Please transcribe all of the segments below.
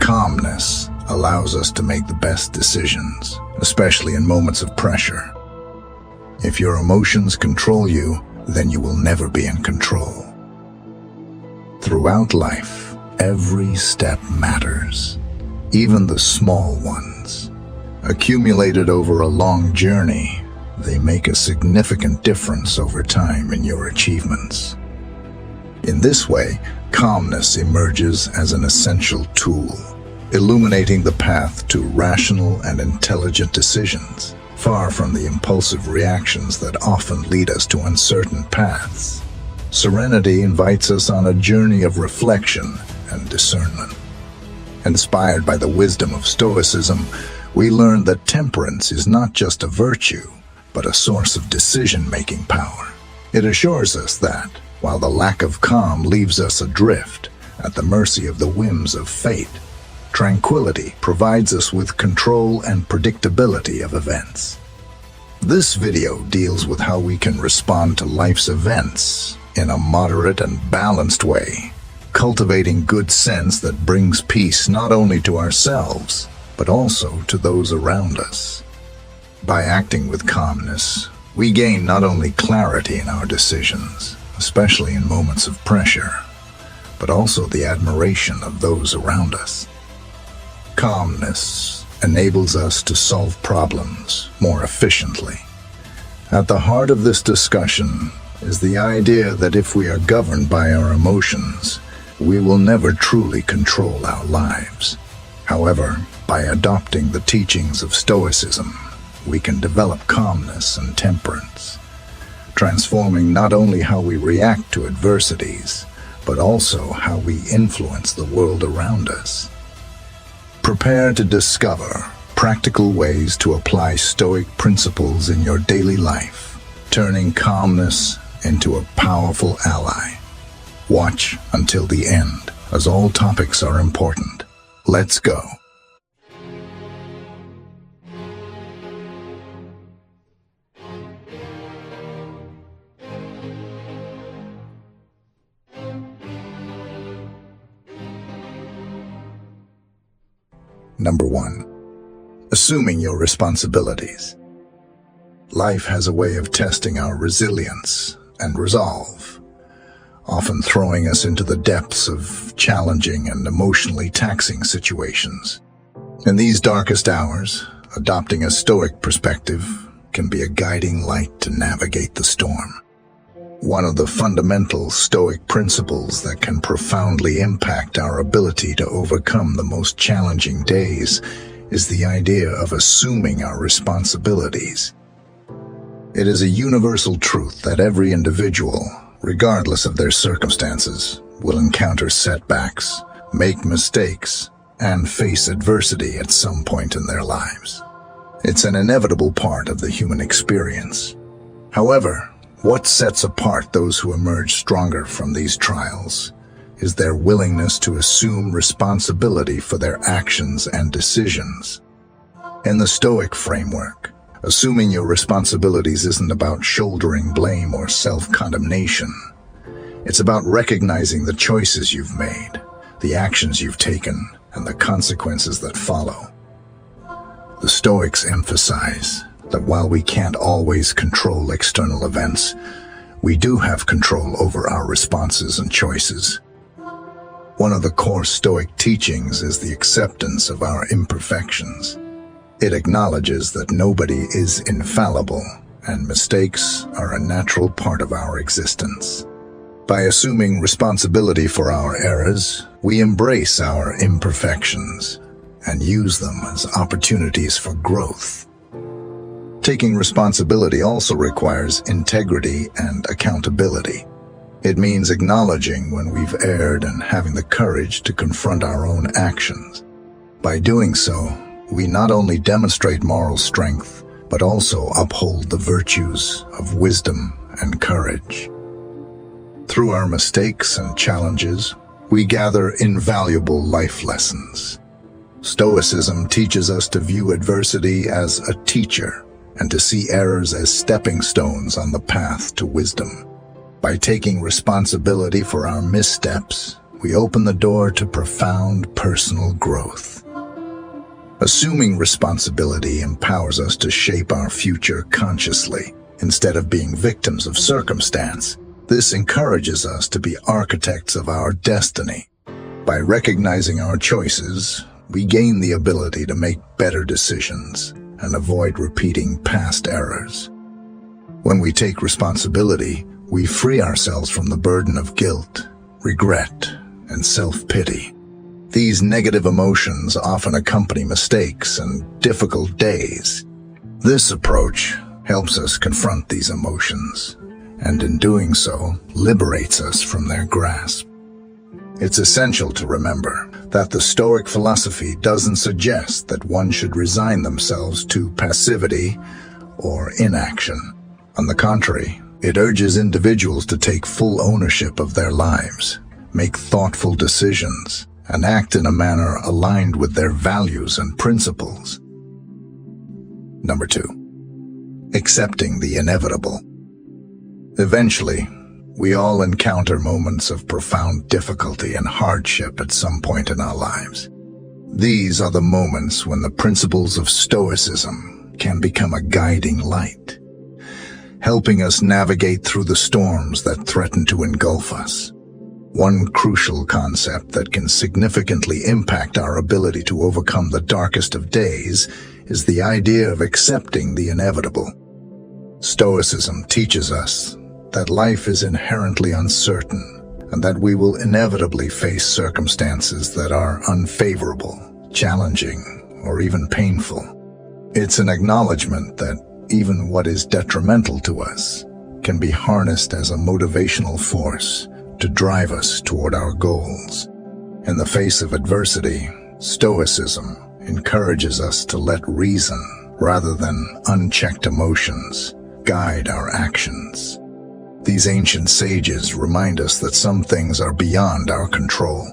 Calmness allows us to make the best decisions, especially in moments of pressure. If your emotions control you, then you will never be in control. Throughout life, every step matters, even the small ones. Accumulated over a long journey, they make a significant difference over time in your achievements. In this way, calmness emerges as an essential tool, illuminating the path to rational and intelligent decisions, far from the impulsive reactions that often lead us to uncertain paths. Serenity invites us on a journey of reflection and discernment. Inspired by the wisdom of Stoicism, we learn that temperance is not just a virtue, but a source of decision-making power. It assures us that, while the lack of calm leaves us adrift, at the mercy of the whims of fate, tranquility provides us with control and predictability of events. This video deals with how we can respond to life's events in a moderate and balanced way, cultivating good sense that brings peace not only to ourselves, but also to those around us. By acting with calmness, we gain not only clarity in our decisions, especially in moments of pressure, but also the admiration of those around us. Calmness enables us to solve problems more efficiently. At the heart of this discussion is the idea that if we are governed by our emotions, we will never truly control our lives. However, by adopting the teachings of Stoicism, we can develop calmness and temperance, transforming not only how we react to adversities, but also how we influence the world around us. Prepare to discover practical ways to apply Stoic principles in your daily life, turning calmness into a powerful ally. Watch until the end, as all topics are important. Let's go. Number 1. Assuming your responsibilities. Life has a way of testing our resilience and resolve, often throwing us into the depths of challenging and emotionally taxing situations. In these darkest hours, adopting a Stoic perspective can be a guiding light to navigate the storm. One of the fundamental Stoic principles that can profoundly impact our ability to overcome the most challenging days is the idea of assuming our responsibilities. It is a universal truth that every individual, regardless of their circumstances, will encounter setbacks, make mistakes, and face adversity at some point in their lives. It's an inevitable part of the human experience. However, what sets apart those who emerge stronger from these trials is their willingness to assume responsibility for their actions and decisions. In the Stoic framework, assuming your responsibilities isn't about shouldering blame or self-condemnation. It's about recognizing the choices you've made, the actions you've taken, and the consequences that follow. The Stoics emphasize that while we can't always control external events, we do have control over our responses and choices. One of the core Stoic teachings is the acceptance of our imperfections. It acknowledges that nobody is infallible, and mistakes are a natural part of our existence. By assuming responsibility for our errors, we embrace our imperfections and use them as opportunities for growth. Taking responsibility also requires integrity and accountability. It means acknowledging when we've erred and having the courage to confront our own actions. By doing so, we not only demonstrate moral strength, but also uphold the virtues of wisdom and courage. Through our mistakes and challenges, we gather invaluable life lessons. Stoicism teaches us to view adversity as a teacher and to see errors as stepping stones on the path to wisdom. By taking responsibility for our missteps, we open the door to profound personal growth. Assuming responsibility empowers us to shape our future consciously, instead of being victims of circumstance. This encourages us to be architects of our destiny. By recognizing our choices, we gain the ability to make better decisions and avoid repeating past errors. When we take responsibility, we free ourselves from the burden of guilt, regret, and self-pity. These negative emotions often accompany mistakes and difficult days. This approach helps us confront these emotions, and in doing so, liberates us from their grasp. It's essential to remember that the Stoic philosophy doesn't suggest that one should resign themselves to passivity or inaction. On the contrary, it urges individuals to take full ownership of their lives, make thoughtful decisions, and act in a manner aligned with their values and principles. Number 2. Accepting the inevitable. Eventually, we all encounter moments of profound difficulty and hardship at some point in our lives. These are the moments when the principles of Stoicism can become a guiding light, helping us navigate through the storms that threaten to engulf us. One crucial concept that can significantly impact our ability to overcome the darkest of days is the idea of accepting the inevitable. Stoicism teaches us that life is inherently uncertain and that we will inevitably face circumstances that are unfavorable, challenging, or even painful. It's an acknowledgement that even what is detrimental to us can be harnessed as a motivational force to drive us toward our goals. In the face of adversity, Stoicism encourages us to let reason, rather than unchecked emotions, guide our actions. These ancient sages remind us that some things are beyond our control.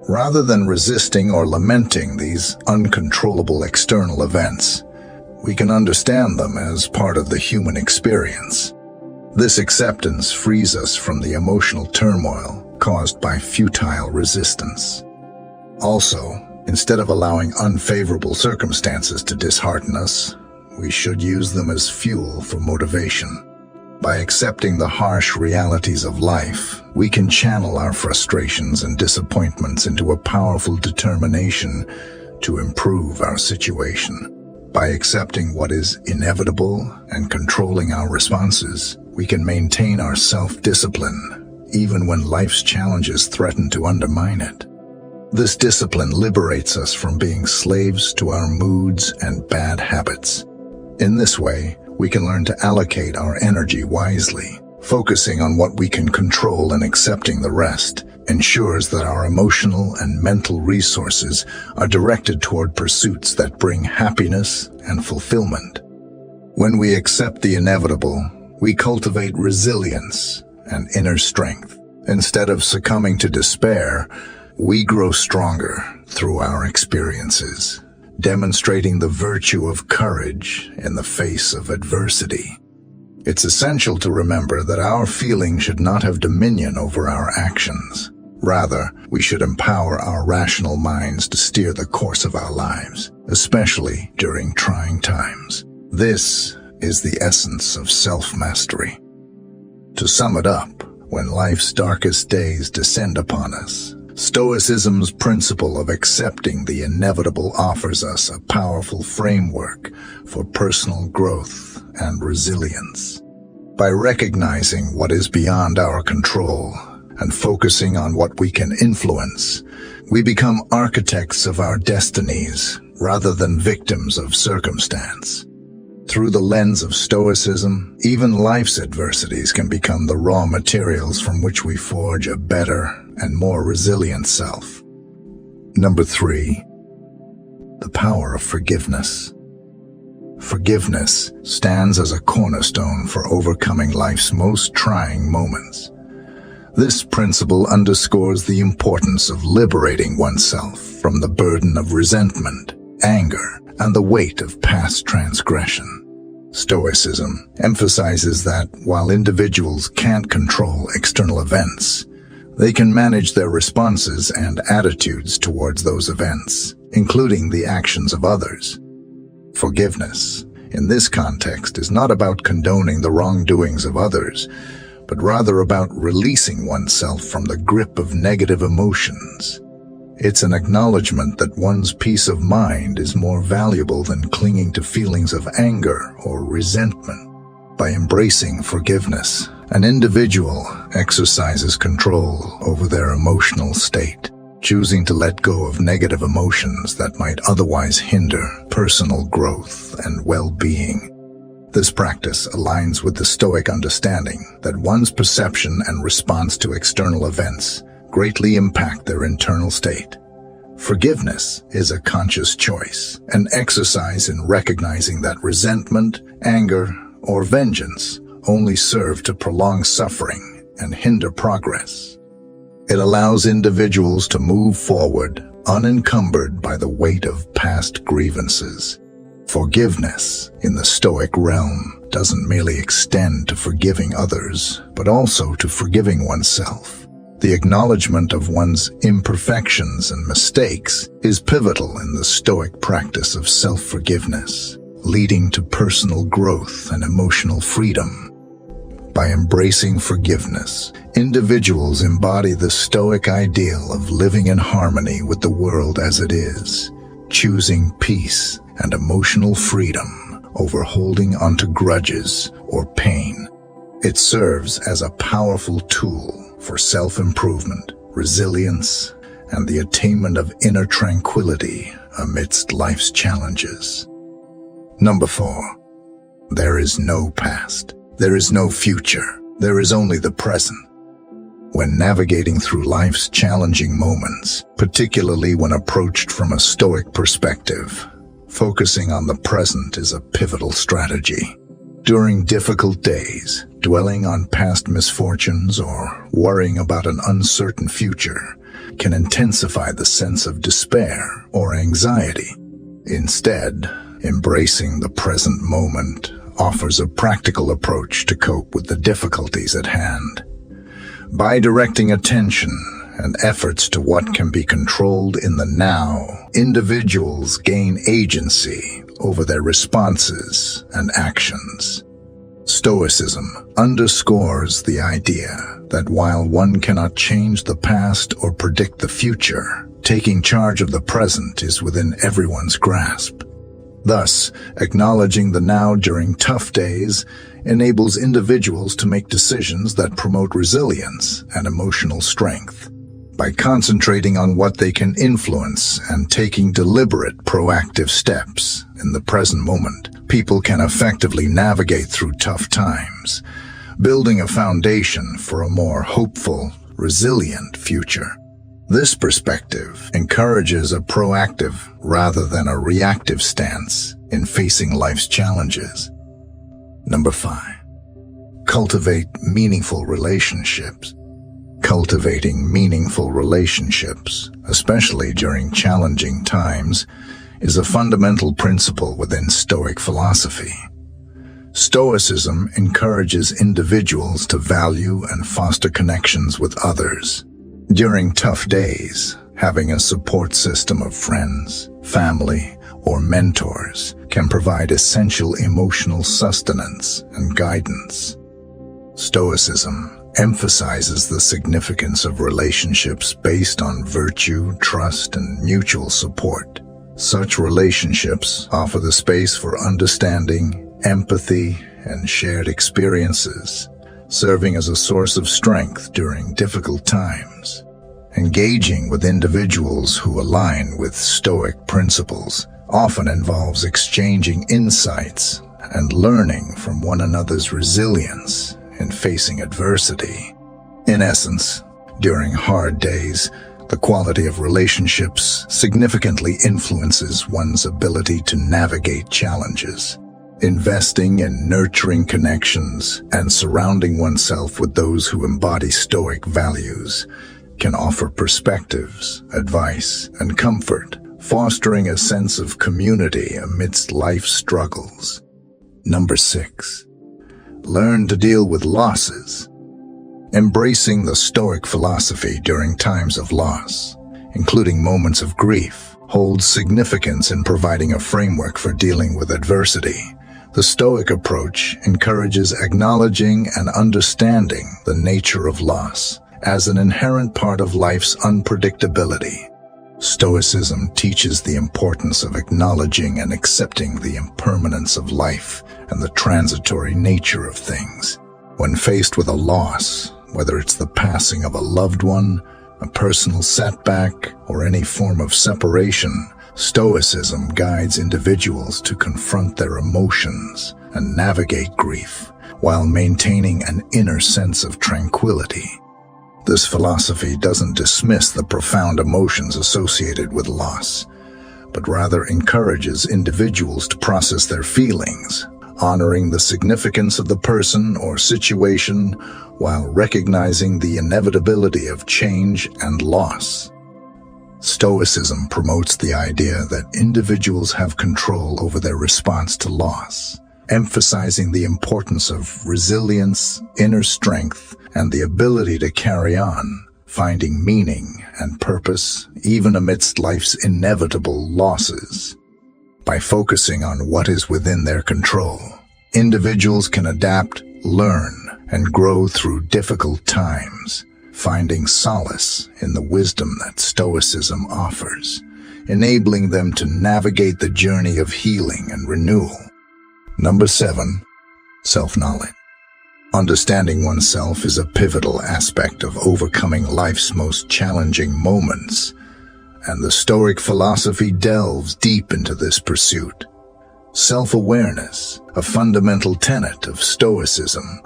Rather than resisting or lamenting these uncontrollable external events, we can understand them as part of the human experience. This acceptance frees us from the emotional turmoil caused by futile resistance. Also, instead of allowing unfavorable circumstances to dishearten us, we should use them as fuel for motivation. By accepting the harsh realities of life, we can channel our frustrations and disappointments into a powerful determination to improve our situation. By accepting what is inevitable and controlling our responses, we can maintain our self-discipline, even when life's challenges threaten to undermine it. This discipline liberates us from being slaves to our moods and bad habits. In this way, we can learn to allocate our energy wisely. Focusing on what we can control and accepting the rest ensures that our emotional and mental resources are directed toward pursuits that bring happiness and fulfillment. When we accept the inevitable, we cultivate resilience and inner strength. Instead of succumbing to despair, we grow stronger through our experiences, demonstrating the virtue of courage in the face of adversity. It's essential to remember that our feelings should not have dominion over our actions. Rather, we should empower our rational minds to steer the course of our lives, especially during trying times. This is the essence of self-mastery. To sum it up, when life's darkest days descend upon us, Stoicism's principle of accepting the inevitable offers us a powerful framework for personal growth and resilience. By recognizing what is beyond our control and focusing on what we can influence, we become architects of our destinies rather than victims of circumstance. Through the lens of Stoicism, even life's adversities can become the raw materials from which we forge a better and more resilient self. Number 3. The power of forgiveness. Forgiveness stands as a cornerstone for overcoming life's most trying moments. This principle underscores the importance of liberating oneself from the burden of resentment, anger, and the weight of past transgression. Stoicism emphasizes that while individuals can't control external events, They can manage their responses and attitudes towards those events, including the actions of others. Forgiveness, in this context, is not about condoning the wrongdoings of others, but rather about releasing oneself from the grip of negative emotions. It's an acknowledgement that one's peace of mind is more valuable than clinging to feelings of anger or resentment. By embracing forgiveness, an individual exercises control over their emotional state, choosing to let go of negative emotions that might otherwise hinder personal growth and well-being. This practice aligns with the Stoic understanding that one's perception and response to external events greatly impact their internal state. Forgiveness is a conscious choice, an exercise in recognizing that resentment, anger, or vengeance only serve to prolong suffering and hinder progress. It allows individuals to move forward unencumbered by the weight of past grievances. Forgiveness in the Stoic realm doesn't merely extend to forgiving others, but also to forgiving oneself. The acknowledgement of one's imperfections and mistakes is pivotal in the Stoic practice of self-forgiveness, leading to personal growth and emotional freedom. By embracing forgiveness, individuals embody the Stoic ideal of living in harmony with the world as it is, choosing peace and emotional freedom over holding onto grudges or pain. It serves as a powerful tool for self-improvement, resilience, and the attainment of inner tranquility amidst life's challenges. Number 4. There is no past. There is no future. There is only the present. When navigating through life's challenging moments, particularly when approached from a Stoic perspective, focusing on the present is a pivotal strategy. During difficult days, dwelling on past misfortunes or worrying about an uncertain future can intensify the sense of despair or anxiety. Instead, embracing the present moment offers a practical approach to cope with the difficulties at hand. By directing attention and efforts to what can be controlled in the now, individuals gain agency over their responses and actions. Stoicism underscores the idea that while one cannot change the past or predict the future, taking charge of the present is within everyone's grasp. Thus, acknowledging the now during tough days enables individuals to make decisions that promote resilience and emotional strength. By concentrating on what they can influence and taking deliberate, proactive steps in the present moment, people can effectively navigate through tough times, building a foundation for a more hopeful, resilient future. This perspective encourages a proactive rather than a reactive stance in facing life's challenges. Number 5. Cultivate meaningful relationships. Cultivating meaningful relationships, especially during challenging times, is a fundamental principle within Stoic philosophy. Stoicism encourages individuals to value and foster connections with others. During tough days, having a support system of friends, family, or mentors can provide essential emotional sustenance and guidance. Stoicism emphasizes the significance of relationships based on virtue, trust, and mutual support. Such relationships offer the space for understanding, empathy, and shared experiences, serving as a source of strength during difficult times. Engaging with individuals who align with Stoic principles often involves exchanging insights and learning from one another's resilience in facing adversity. In essence, during hard days, the quality of relationships significantly influences one's ability to navigate challenges. Investing in nurturing connections and surrounding oneself with those who embody Stoic values can offer perspectives, advice, and comfort, fostering a sense of community amidst life's struggles. Number 6. Learn to deal with losses. Embracing the Stoic philosophy during times of loss, including moments of grief, holds significance in providing a framework for dealing with adversity. The Stoic approach encourages acknowledging and understanding the nature of loss as an inherent part of life's unpredictability. Stoicism teaches the importance of acknowledging and accepting the impermanence of life and the transitory nature of things. When faced with a loss, whether it's the passing of a loved one, a personal setback, or any form of separation, Stoicism guides individuals to confront their emotions and navigate grief while maintaining an inner sense of tranquility. This philosophy doesn't dismiss the profound emotions associated with loss, but rather encourages individuals to process their feelings, honoring the significance of the person or situation while recognizing the inevitability of change and loss. Stoicism promotes the idea that individuals have control over their response to loss, emphasizing the importance of resilience, inner strength, and the ability to carry on, finding meaning and purpose even amidst life's inevitable losses. By focusing on what is within their control, individuals can adapt, learn, and grow through difficult times, finding solace in the wisdom that Stoicism offers, enabling them to navigate the journey of healing and renewal. Number 7. Self-knowledge. Understanding oneself is a pivotal aspect of overcoming life's most challenging moments, and the Stoic philosophy delves deep into this pursuit. Self-awareness, a fundamental tenet of Stoicism,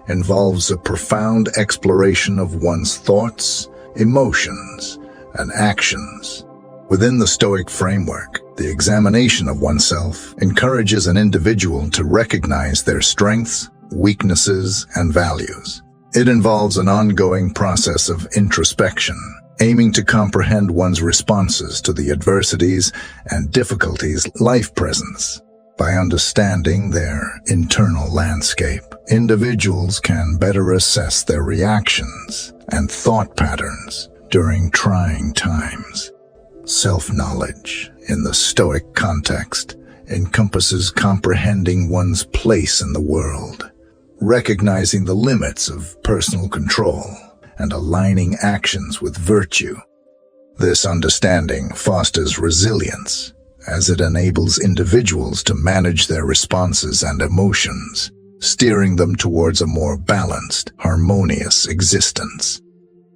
involves a profound exploration of one's thoughts, emotions, and actions. Within the Stoic framework, the examination of oneself encourages an individual to recognize their strengths, weaknesses, and values. It involves an ongoing process of introspection, aiming to comprehend one's responses to the adversities and difficulties life presents. By understanding their internal landscape, individuals can better assess their reactions and thought patterns during trying times. Self-knowledge, in the Stoic context, encompasses comprehending one's place in the world, recognizing the limits of personal control, and aligning actions with virtue. This understanding fosters resilience, as it enables individuals to manage their responses and emotions, steering them towards a more balanced, harmonious existence.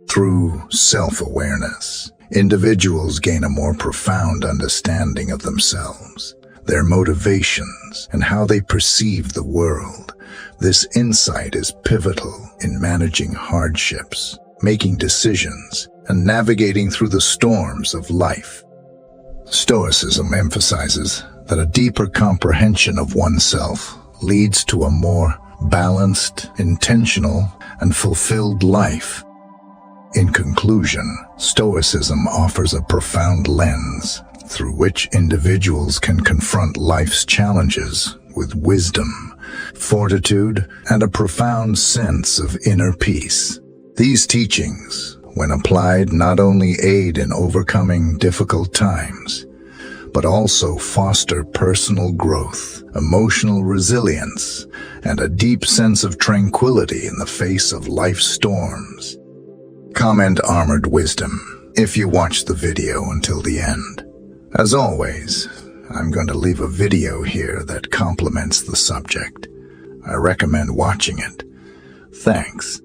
Through self-awareness, individuals gain a more profound understanding of themselves, their motivations, and how they perceive the world. This insight is pivotal in managing hardships, making decisions, and navigating through the storms of life. Stoicism emphasizes that a deeper comprehension of oneself leads to a more balanced, intentional, and fulfilled life. In conclusion, Stoicism offers a profound lens through which individuals can confront life's challenges with wisdom, fortitude, and a profound sense of inner peace. These teachings, when applied, not only aid in overcoming difficult times, but also foster personal growth, emotional resilience, and a deep sense of tranquility in the face of life's storms. Comment Armored Wisdom if you watched the video until the end. As always, I'm going to leave a video here that complements the subject. I recommend watching it. Thanks.